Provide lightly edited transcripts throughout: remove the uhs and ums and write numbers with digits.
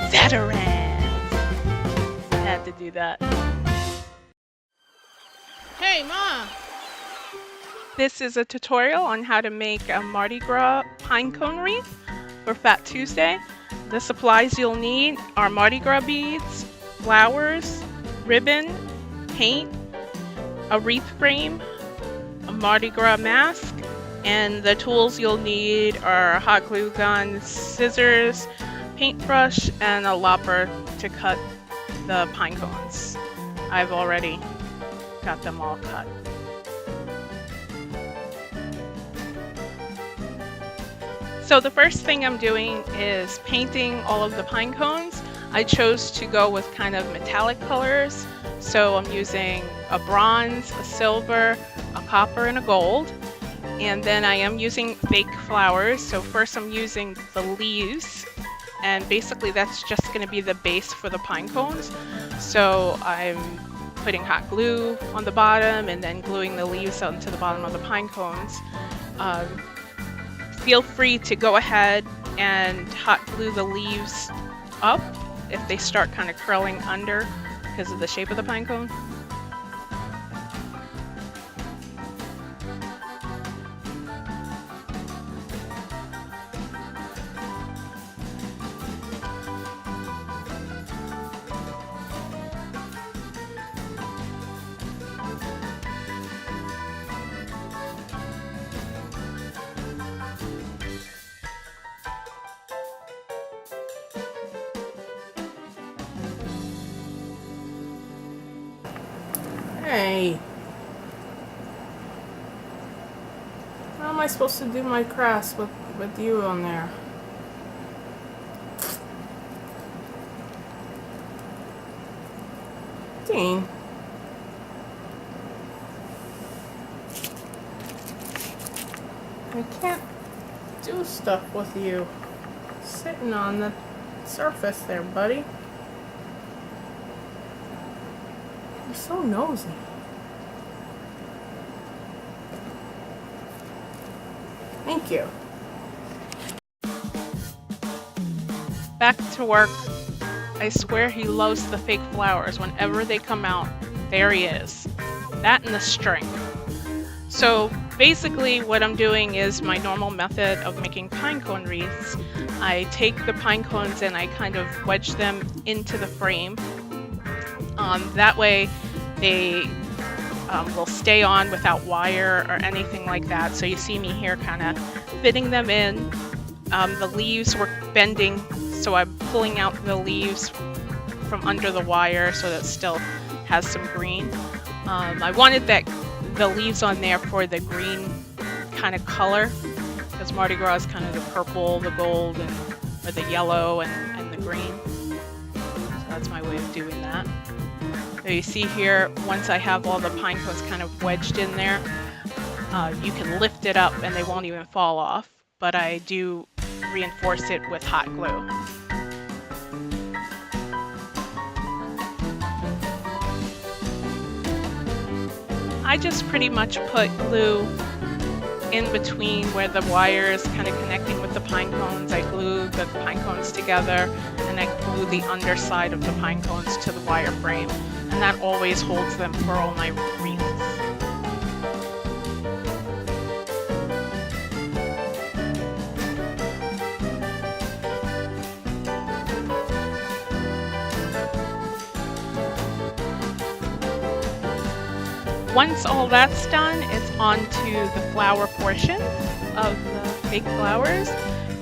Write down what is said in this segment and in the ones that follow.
veterans. I had to do that. Hey, Ma! This is a tutorial on how to make a Mardi Gras pine cone wreath for Fat Tuesday. The supplies you'll need are Mardi Gras beads, flowers, ribbon, paint, a wreath frame, a Mardi Gras mask, and the tools you'll need are hot glue gun, scissors, paintbrush, and a lopper to cut the pine cones. I've already got them all cut. So the first thing I'm doing is painting all of the pine cones. I chose to go with kind of metallic colors. So I'm using a bronze, a silver, a copper, and a gold. And then I am using fake flowers. So first I'm using the leaves. And basically that's just going to be the base for the pine cones. So I'm putting hot glue on the bottom and then gluing the leaves onto the bottom of the pine cones. Feel free to go ahead and hot glue the leaves up if they start kind of curling under because of the shape of the pine cone. Hey! How am I supposed to do my crafts with you on there? Dean. I can't do stuff with you sitting on the surface there, buddy. You're so nosy. Thank you. Back to work. I swear he loves the fake flowers. Whenever they come out, there he is. That and the string. So basically what I'm doing is my normal method of making pine cone wreaths. I take the pine cones and I kind of wedge them into the frame. That way they will stay on without wire or anything like that. So you see me here kind of fitting them in. The leaves were bending, so I'm pulling out the leaves from under the wire so that it still has some green. I wanted the leaves on there for the green kind of color, because Mardi Gras is kind of the purple, the gold, or the yellow and the green. So that's my way of doing that. So you see here, once I have all the pine cones kind of wedged in there, you can lift it up and they won't even fall off, but I do reinforce it with hot glue. I just pretty much put glue in between where the wire is kind of connecting with the pine cones. I glue the pine cones together and I glue the underside of the pine cones to the wire frame. And that always holds them for all my wreaths. Once all that's done, it's on to the flower portion of the fake flowers,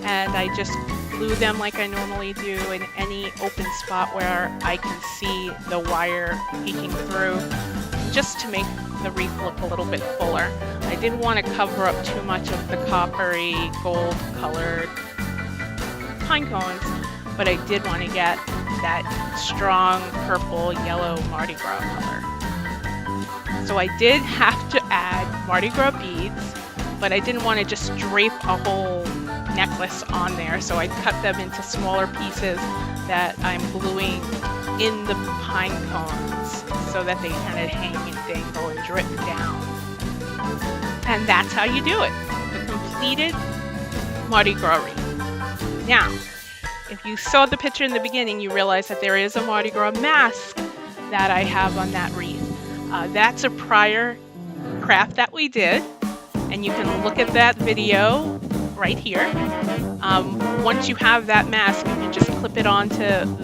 and I just glue them like I normally do in any open spot where I can see the wire peeking through, just to make the wreath look a little bit fuller. I didn't want to cover up too much of the coppery, gold colored pine cones, but I did want to get that strong purple, yellow Mardi Gras color. So I did have to add Mardi Gras beads, but I didn't want to just drape a whole necklace on there, so I cut them into smaller pieces that I'm gluing in the pine cones so that they kind of hang and dangle and drip down. And that's how you do it. The completed Mardi Gras wreath. Now, If you saw the picture in the beginning, you realize that there is a Mardi Gras mask that I have on that wreath. That's a prior craft that we did, and you can look at that video right here. Once you have that mask, you can just clip it onto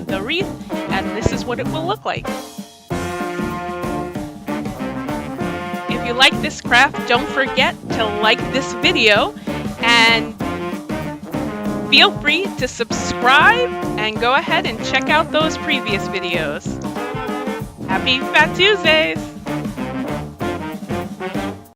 the wreath, and this is what it will look like. If you like this craft, don't forget to like this video, and feel free to subscribe and go ahead and check out those previous videos. Happy Fat Tuesdays!